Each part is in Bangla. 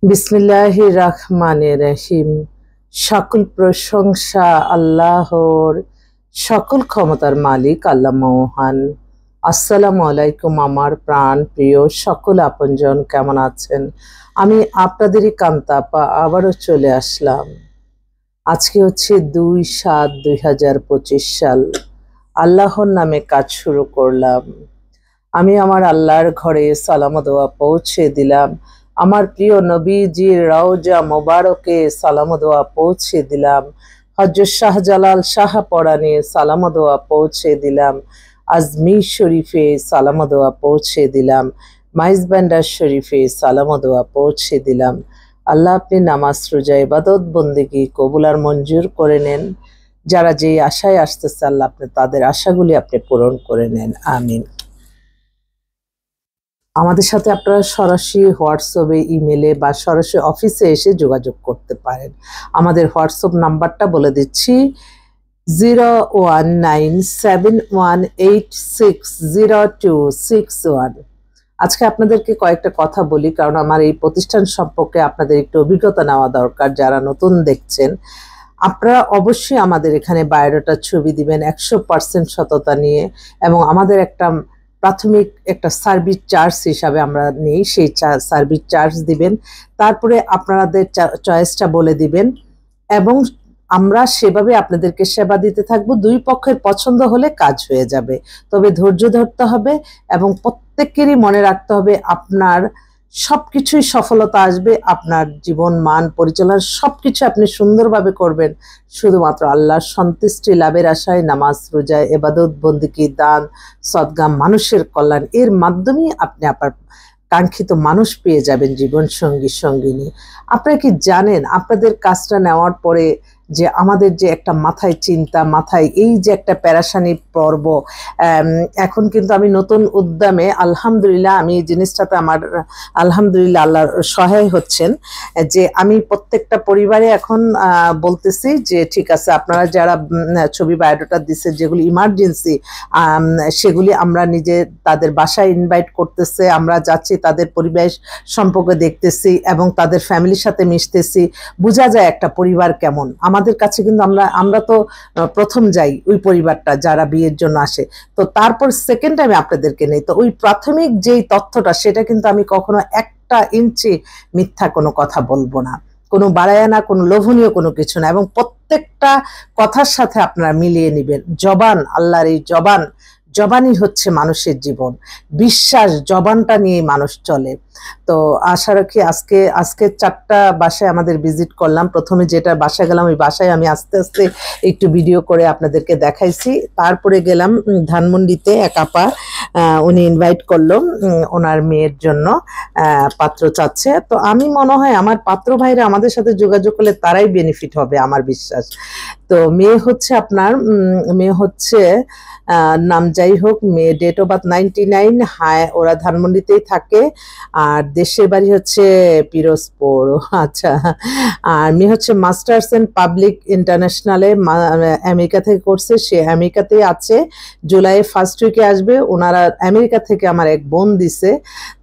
বিসমিল্লাহির রহমানির রহিম। সকল প্রশংসা আল্লাহর, সকল ক্ষমতার মালিক আল্লাহ মহান। আসসালামু আলাইকুম আমার প্রাণ প্রিয় সকল আপনজন, কেমন আছেন? আমি আপনাদেরই কান্তাপা আবারও চলে আসলাম। আজকে হচ্ছে 2/7/2025 সাল। আল্লাহর নামে কাজ শুরু করলাম। আমি আমার আল্লাহর ঘরে সালাম দোয়া পৌঁছে দিলাম। আমার প্রিয় নবীজির রওজা মোবারকে সালাম দোয়া পৌঁছে দিলাম। হযরত শাহজালাল শাহপরানে সালাম দোয়া পৌঁছে দিলাম। আজমির শরীফে সালাম দোয়া পৌঁছে দিলাম। মাইজবান্ডার শরীফে সালাম দোয়া পৌঁছে দিলাম। আল্লাহ আপনি নামাজ রোজা ইবাদত বন্দেগী কবুল আর মঞ্জুর করে নেন। যারা যেই আশায় আসতেছে আল্লাহ আপনি তাদের আশাগুলি আপনি পূরণ করে নেন, আমিন। আমাদের সাথে আপনারা সরাসরি হোয়াটসঅ্যাপে, ইমেলে বা সরাসরি অফিসে এসে যোগাযোগ করতে পারেন। আমাদের হোয়াটসঅ্যাপ নাম্বারটা বলে দিচ্ছি, 019718600261। আজকে আপনাদেরকে কয়েকটা কথা বলি, কারণ আমার এই প্রতিষ্ঠান সম্পর্কে আপনাদের একটু অভিজ্ঞতা নেওয়া দরকার। যারা নতুন দেখছেন আপনারা অবশ্যই আমাদের এখানে বায়োডাটার ছবি দিবেন 100% সততা নিয়ে, এবং আমাদের একটা প্রাথমিক একটা সার্ভিস চার্জ হিসাবে আমরা নেই, সেই সার্ভিস চার্জ দিবেন। তারপরে আপনাদের চয়েসটা বলে দিবেন এবং আমরা সেভাবে আপনাদেরকে সেবা দিতে থাকবো। দুই পক্ষের পছন্দ হলে কাজ হয়ে যাবে, তবে ধৈর্য ধরতে হবে এবং প্রত্যেকেরই মনে রাখতে হবে আপনার সবকিছুই সফলতা আসবে। আপনার জীবন মান পরিচালনা সবকিছু আপনি সুন্দরভাবে করবেন শুধুমাত্র আল্লাহর সন্তুষ্টি লাভের আশায়। নামাজ রোজা ইবাদত বন্দেগী দান সদকা মানুষের কল্যাণ, এর মাধ্যমেই আপনি আপনার কাঙ্ক্ষিত মানুষ পেয়ে যাবেন, জীবন সঙ্গী সঙ্গিনী। আপনারা কি জানেন আপনাদের কাজটা নেওয়ার পরে যে আমাদের যে একটা মাথায় চিন্তা, মাথায় এই যে একটা প্যারাসানি পর্ব, এখন কিন্তু আমি নতুন উদ্যমে আলহামদুলিল্লাহ, আমি এই জিনিসটাতে আমার আলহামদুলিল্লাহ আল্লাহর সহায় হচ্ছেন, যে আমি প্রত্যেকটা পরিবারে এখন বলতেছি যে ঠিক আছে আপনারা যারা ছবি বায়োডাটা দিচ্ছে, যেগুলি ইমার্জেন্সি, সেগুলি আমরা নিজে তাদের বাসায় ইনভাইট করতেছে, আমরা যাচ্ছি তাদের পরিবেশ সম্পর্কে দেখতেছি এবং তাদের ফ্যামিলির সাথে মিশতেছি, বোঝা যায় একটা পরিবার কেমন। আমাদের কাছে কিন্তু আমরা তো প্রথম যাই ওই পরিবারটা যারা বিয়ের জন্য আসে, তো তারপর সেকেন্ড টাইমে আপনাদেরকে নেই। তো ওই প্রাথমিক যেই তথ্যটা সেটা কিন্তু আমি কখনো একটা ইঞ্চি মিথ্যা কোনো কথা বলবো না, কোনো বাড়ায়া না, কোনো লোভনীয় কোনো কিছু না, এবং প্রত্যেকটা কথার সাথে আপনারা মিলিয়ে নেবেন। জবান, আল্লাহর এই জবানই হচ্ছে মানুষের জীবন। বিশ্বাস, জবানটা নিয়ে মানুষ চলে। তো আশা রাখি আজকে 4টা বাসায় আমাদের ভিজিট করলাম। প্রথমে যেটা বাসায় গেলাম ওই বাসায় আমি আস্তে আস্তে একটু ভিডিও করে আপনাদেরকে দেখাইছি। তারপরে গেলাম ধানমন্ডিতে, এক আপা উনি ইনভাইট করলো ওনার মেয়ের জন্য, পাত্র চাচ্ছে। তো আমি মনে হয় আমার পাত্র ভাইরা আমাদের সাথে যোগাযোগ করলে তারাই বেনিফিট হবে, আমার বিশ্বাস। তো মেয়ে হচ্ছে নাম যাই হোক, মেয়ে ডেট অফ বার্থ 99। হ্যাঁ, ওরা ধানমন্ডিতেই থাকে, আর দেশের বাড়ি হচ্ছে পিরোজপুর। আচ্ছা, আর মেয়ে হচ্ছে মাস্টার্স ইন পাবলিক ইন্টারন্যাশনালে আমেরিকা থেকে করছে, সে আমেরিকাতেই আছে। জুলাই ফার্স্ট উইকে আসবে। ওনারা আমেরিকা থেকে আমার এক বোন দিছে।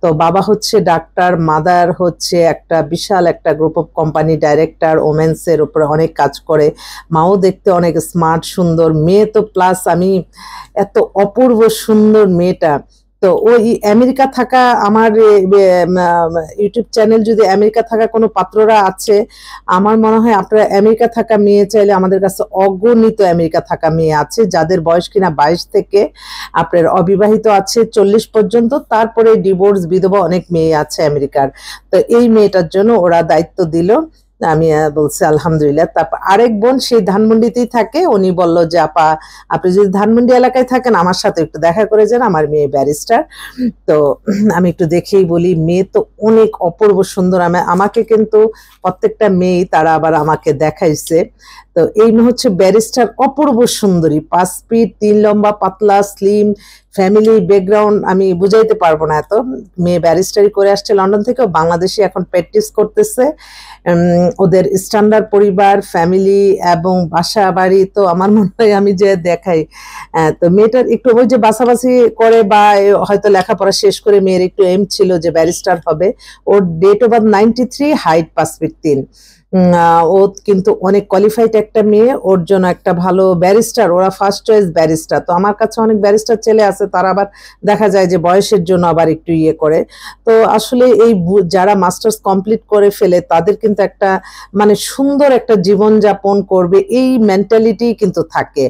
তো বাবা হচ্ছে ডাক্তার, মাদার হচ্ছে একটা বিশাল একটা গ্রুপ অফ কোম্পানি ডাইরেক্টর, ওমেন্সের উপরে অনেক কাজ করে। মাও দেখতে অনেক স্মার্ট সুন্দর। মেয়ে তো প্লাস, আমি এত অপূর্ব সুন্দর মেয়েটা। তো ওই আমেরিকা থাকা আমার ইউটিউব চ্যানেল, যদি আমেরিকা থাকা কোনো পাত্ররা আছে, আমার মনে হয় আপনারা আমেরিকা থাকা মেয়ে চাইলে আমাদের কাছে অগণিত আমেরিকা থাকা মেয়ে আছে, যাদের বয়স কিনা 22 থেকে আপনার অবিবাহিত আছে 40 পর্যন্ত, তারপরে ডিভোর্স বিধবা অনেক মেয়ে আছে আমেরিকার। তো এই মেয়েটার জন্য ওরা দায়িত্ব দিল, আমি বলছি আলহামদুলিল্লাহ। তারপর আরেক বোন সেই ধানমন্ডিতেই থাকে, উনি বলল যে আপা আপনি যদি ধানমন্ডি এলাকায় থাকেন আমার সাথে একটু দেখা করে যান, আমার মেয়ে ব্যারিস্টার। তো আমি একটু দেখেই বলি, মেয়ে তো অনেক অপূর্ব সুন্দর। আমাকে কিন্তু প্রত্যেকটা মেয়েই তারা আবার আমাকে দেখাইছে। তো এই মেয়ে হচ্ছে ব্যারিস্টার, অপূর্ব সুন্দরী, 5 ফিট 3 লম্বা, পাতলা, স্লিম ফ্যামিলি ব্যাকগ্রাউন্ড আমি বুঝাইতে পারবো না এত। মেয়ে ব্যারিস্টারি করে আসছে লন্ডন থেকে, বাংলাদেশে এখন প্র্যাকটিস করতেছে। ওদের স্ট্যান্ডার্ড পরিবার, ফ্যামিলি এবং বাসা বাড়ি তো আমার মনে হয় আমি যে দেখাই। তো মেয়েটার একটু ওই যে বাছাবাছি করে বা হয়তো লেখাপড়া শেষ করে মেয়ের একটু এম ছিল যে ব্যারিস্টার হবে। ওর date of birth 93, height 5 feet 3। ও কিন্তু অনেক কোয়ালিফাইড একটা মেয়ে, ওর জন্য একটা ভালো ব্যারিস্টার, ওরা ফার্স্ট চয়েস ব্যারিস্টার। তো আমার কাছে অনেক ব্যারিস্টার ছেলে আছে, তারা আবার দেখা যায় যে বয়সের জন্য আবার একটু ইয়ে করে। তো আসলে এই যারা মাস্টার্স কমপ্লিট করে ফেলে তাদের কিন্তু একটা মানে সুন্দর একটা জীবন যাপন করবে এই মেন্টালিটি কিন্তু থাকে।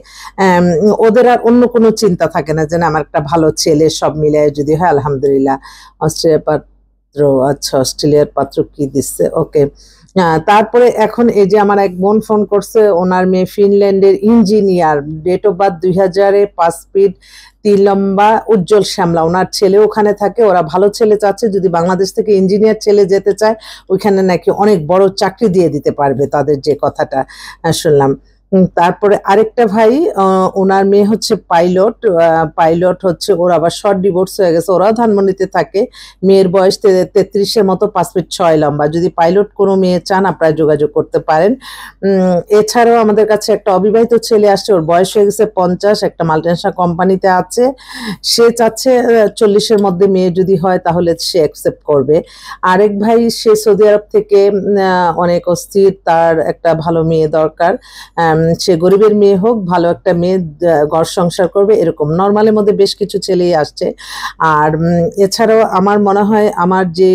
ওদের আর অন্য কোনো চিন্তা থাকে না যে না আমার একটা ভালো ছেলে, সব মিলে যদি হয় আলহামদুলিল্লাহ। অস্ট্রেলিয়ার পাত্র, আচ্ছা অস্ট্রেলিয়ার পাত্র কি দিচ্ছে, ওকে। তারপরে এখন এই যে আমার এক বোন ফোন করছে, ওনার মেয়ে ফিনল্যান্ডের ইঞ্জিনিয়ার, ডেট অফ বার্থ 2000-এ, 5 ফিট 3 লম্বা, উজ্জ্বল শ্যামলা। ওনার ছেলে ওখানে থাকে, ওরা ভালো ছেলে চাচ্ছে, যদি বাংলাদেশ থেকে ইঞ্জিনিয়ার ছেলে যেতে চায় ওইখানে নাকি অনেক বড় চাকরি দিয়ে দিতে পারবে, তাদের যে কথাটা শুনলাম। তারপরে আরেকটা ভাই, ওনার মেয়ে হচ্ছে পাইলট। পাইলট হচ্ছে, ওর আবার শর্ট ডিভোর্স হয়ে গেছে, ওরাও ধানমন্ডিতে থাকে। মেয়ের বয়স 33-এর মতো, 5 ফিট 6 লম্বা। যদি পাইলট কোনো মেয়ে চান আপনারা যোগাযোগ করতে পারেন। এছাড়াও আমাদের কাছে একটা অবিবাহিত ছেলে আসছে, ওর বয়স হয়ে গেছে 50, একটা মাল্টিনেশনাল কোম্পানিতে আছে। সে চাচ্ছে 40-এর মধ্যে মেয়ে যদি হয় তাহলে সে অ্যাকসেপ্ট করবে। আরেক ভাই, সে সৌদি আরব থেকে অনেক অস্থির, তার একটা ভালো মেয়ে দরকার। সে গরিবের মেয়ে হোক, ভালো একটা মেয়ে, ঘর সংসার করবে, এরকম নর্মালের মধ্যে বেশ কিছু ছেলেই আসছে। আর এছাড়াও আমার মনে হয় আমার যে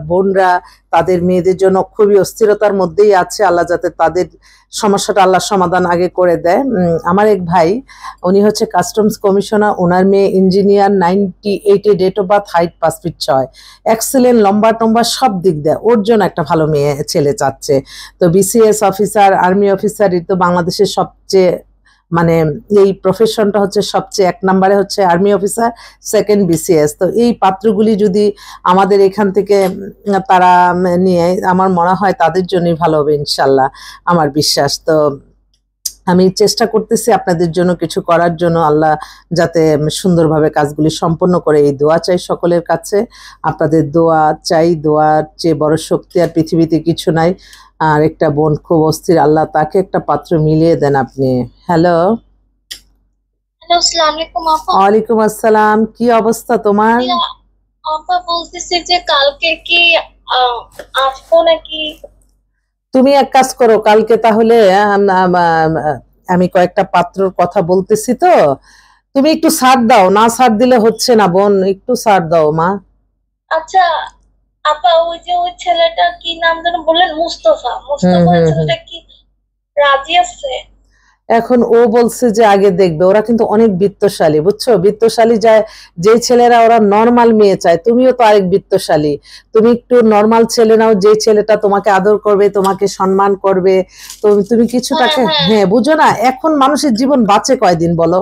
বোনরা তাদের মেয়েদের জন্য খুবই অস্থিরতার মধ্যেই আছে, আল্লাহ যাতে তাদের সমস্যাটা আল্লাহ সমাধান আগে করে দেয়। আমার এক ভাই, উনি হচ্ছে কাস্টমস কমিশনার, ওনার মেয়ে ইঞ্জিনিয়ার, 98-এ date of birth, height 5 feet 6, excellent, লম্বা টম্বা সব দিক দেয়, ওর জন্য একটা ভালো মেয়ে ছেলে চাচ্ছে। তো বিসিএস অফিসার, আর্মি অফিসার, এই তো বাংলাদেশের সবচেয়ে মানে এই প্রফেশনটা হচ্ছে সবচেয়ে 1 নম্বরে হচ্ছে আর্মি অফিসার, সেকেন্ড বিসিএস। তো এই পাত্রগুলি যদি আমাদের এখান থেকে তারা নিয়ে, আমার মনে হয় তাদের জন্যই ভালো হবে ইনশাল্লাহ, আমার বিশ্বাস। তো আমি চেষ্টা করতেছি আপনাদের জন্য কিছু করার জন্য, আল্লাহ যাতে সুন্দরভাবে কাজগুলি সম্পন্ন করে, এই দোয়া চাই সকলের কাছে। আপনাদের দোয়া চাই, দোয়ার চেয়ে বড় শক্তি আর পৃথিবীতে কিছু নাই। আর একটা বোন খুব অস্থির, আল্লাহ তাকে একটা পাত্র মিলিয়ে দেন আপনি। হ্যালো। হ্যালো, আসসালামু আলাইকুম আপা। ওয়ালাইকুম আসসালাম, কি অবস্থা তোমার? আপা বলতেছি যে কালকে কি আসবো নাকি? তুমি এক কাজ করো, কালকে তাহলে আমি কয়েকটা পাত্রর কথা বলতেছি, তো তুমি একটু ছাড় দাও, না ছাড় দিলে হচ্ছে না বোন, একটু ছাড় দাও মা। আচ্ছা আপা, ওই যে ওই ছেলেটা কি নাম যেন বললেন, মুস্তফা, হুম ওই হুম হুম। ছেলেটা কি রাজি আছে? এখন ও বলছে যে আগে দেখবে, ওরা কিন্তু অনেক বিত্তশালী, বুঝছো, বিত্তশালী যায় যে ছেলেরা, ওরা নর্মাল মেয়ে চায়। তুমিও তো আরেক বিত্তশালী, তুমি একটু নর্মাল ছেলে নাও, যে ছেলেটা তোমাকে আদর করবে, তোমাকে সম্মান করবে। তো তুমি কিছু হ্যাঁ টাকা, হ্যাঁ হ্যাঁ বুঝো না, এখন মানুষের জীবন বাঁচে কয়দিন বলো,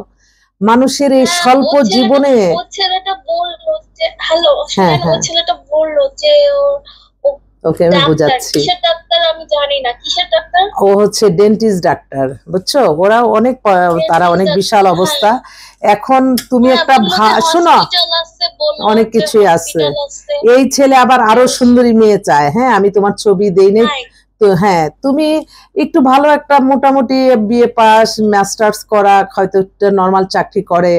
মানুষের এই হ্যাঁ, স্বল্প জীবনে। ও ছেলেটা বললো যে, হ্যালো হ্যাঁ শুনেন, ও হ্যাঁ, ছেলেটা বললো যে ও ওকে আমি ডাক্তার, বুঝাচ্ছি। কিসের ডাক্তার আমি জানি না, কিসের ডাক্তার? ও হচ্ছে ডেন্টিস্ট ডাক্তার, বুঝছো, ওরা অনেক তারা ডেন্টিস্ট অনেক ডাক্তার, বিশাল হ্যাঁ। অবস্থা। এখন তুমি হ্যাঁ, একটা বললো যে শোনো, হসপিটাল আছে, বললো অনেক যে কিছুই আছে। হসপিটাল আছে। এই ছেলে আবার আরো সুন্দরী মেয়ে চায়, হ্যাঁ আমি তোমার ছবি দেই নাই। তাই? তো হ্যাঁ, তুমি একটু ভালো একটা মোটামুটি বিএ পাস, মাস্টার্স করা, হয়তো একটা নর্মাল চাকরি করে,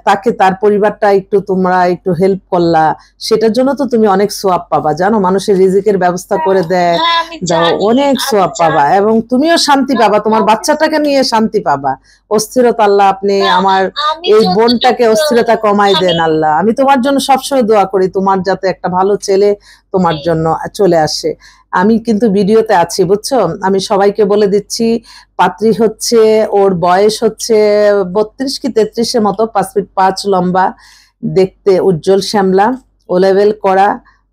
তাকে তার পরিবারটা একটু তোমরা একটু হেল্প করলা, সেটার জন্য তো তুমি অনেক সোয়াব পাবা, জানো, মানুষের রিজিকের ব্যবস্থা করে দেয়, হ্যাঁ আমি দাও, জানি, অনেক আমি সোয়াব পাবা, জানি। এবং তুমিও শান্তি পাবা, তোমার না, বাচ্চাটাকে নিয়ে শান্তি পাবা। অস্থিরতা আল্লাহ আপনি না, আমার আমি এই বোনটাকে যতটুকু অস্থিরতা কমাই আমি দেন আল্লাহ। আমি তোমার জন্য সবসময় দোয়া করি, তোমার যাতে একটা ভালো ছেলে তোমার জি, জন্য চলে আসে। আমি কিন্তু ভিডিওতে আছি, বুঝছো, আমি সবাইকে বলে দিচ্ছি। পাত্রী হচ্ছে, ওর বয়স হচ্ছে 32 কি 33-এর মতো, 5 ফিট 5 লম্বা, দেখতে উজ্জ্বল শ্যামলা, ও লেভেল করা,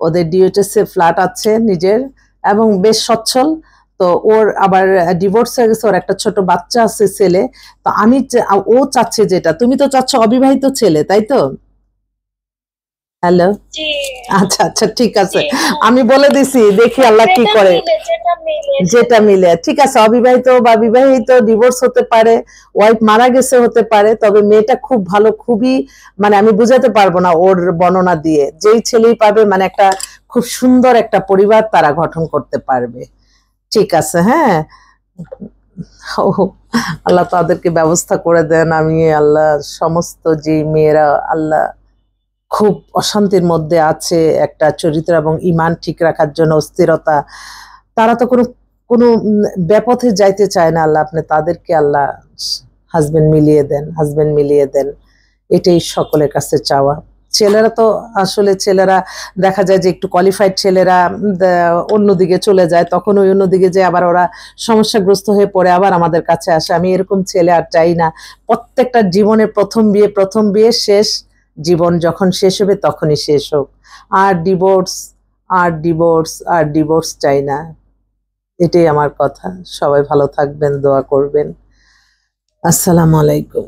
ওদের ডিওএইচএস এ ফ্ল্যাট আছে নিজের, এবং বেশ সচ্ছল। তো ওর আবার ডিভোর্স হয়ে গেছে, ওর একটা ছোট বাচ্চা আছে, ছেলে। তো ও চাচ্ছে যেটা, তুমি তো চাচ্ছ অবিবাহিত ছেলে, তাই তো? হ্যালো। জি, আচ্ছা আচ্ছা, ঠিক আছে, জি, হ্যাঁ। আমি বলে দিছি, দেখি আল্লাহ কি যেটা করে। মিলে, যেটা মিলে যেটা মিলে ঠিক আছে। অবিবাহিত বা বিবাহিত ডিভোর্স হতে পারে, ওয়াইফ মারা গেছে হতে পারে, তবে মেয়েটা খুব ভালো, খুবই মানে আমি বুঝাতে পারবো না ওর বর্ণনা দিয়ে। যেই ছেলেই পাবে মানে একটা খুব সুন্দর একটা পরিবার তারা গঠন করতে পারবে। ঠিক আছে, হ্যাঁ। ও, আল্লাহ তাদেরকে ব্যবস্থা করে দেন। আমি আল্লাহ সমস্ত যে মেয়েরা আল্লাহ খুব অশান্তির মধ্যে আছে একটা চরিত্র এবং ঈমান ঠিক রাখার জন্য স্থিরতা, তারা তো কোনো কোনো ব্যাপথে যাইতে চায় না। আল্লাহ আপনি তাদেরকে আল্লাহ হাজবেন্ড মিলিয়ে দেন, হাজবেন্ড মিলিয়ে দেন, এটাই সকলের কাছে চাওয়া। ছেলেরা তো আসলে ছেলেরা দেখা যায় যে একটু কোয়ালিফাইড ছেলেরা অন্যদিকে চলে যায়, তখন ওই অন্যদিকে যে আবার ওরা সমস্যাগ্রস্ত হয়ে পড়ে আবার আমাদের কাছে আসে। আমি এরকম ছেলে আর চাই না। প্রত্যেকটা জীবনের প্রথম বিয়ে শেষ, জীবন যখন শেষ হবে তখনই শেষ হোক। আর ডিভোর্স আর ডিভোর্স চাই না। এটাই আমার কথা। সবাই ভালো থাকবেন, দোয়া করবেন। আসসালামু আলাইকুম।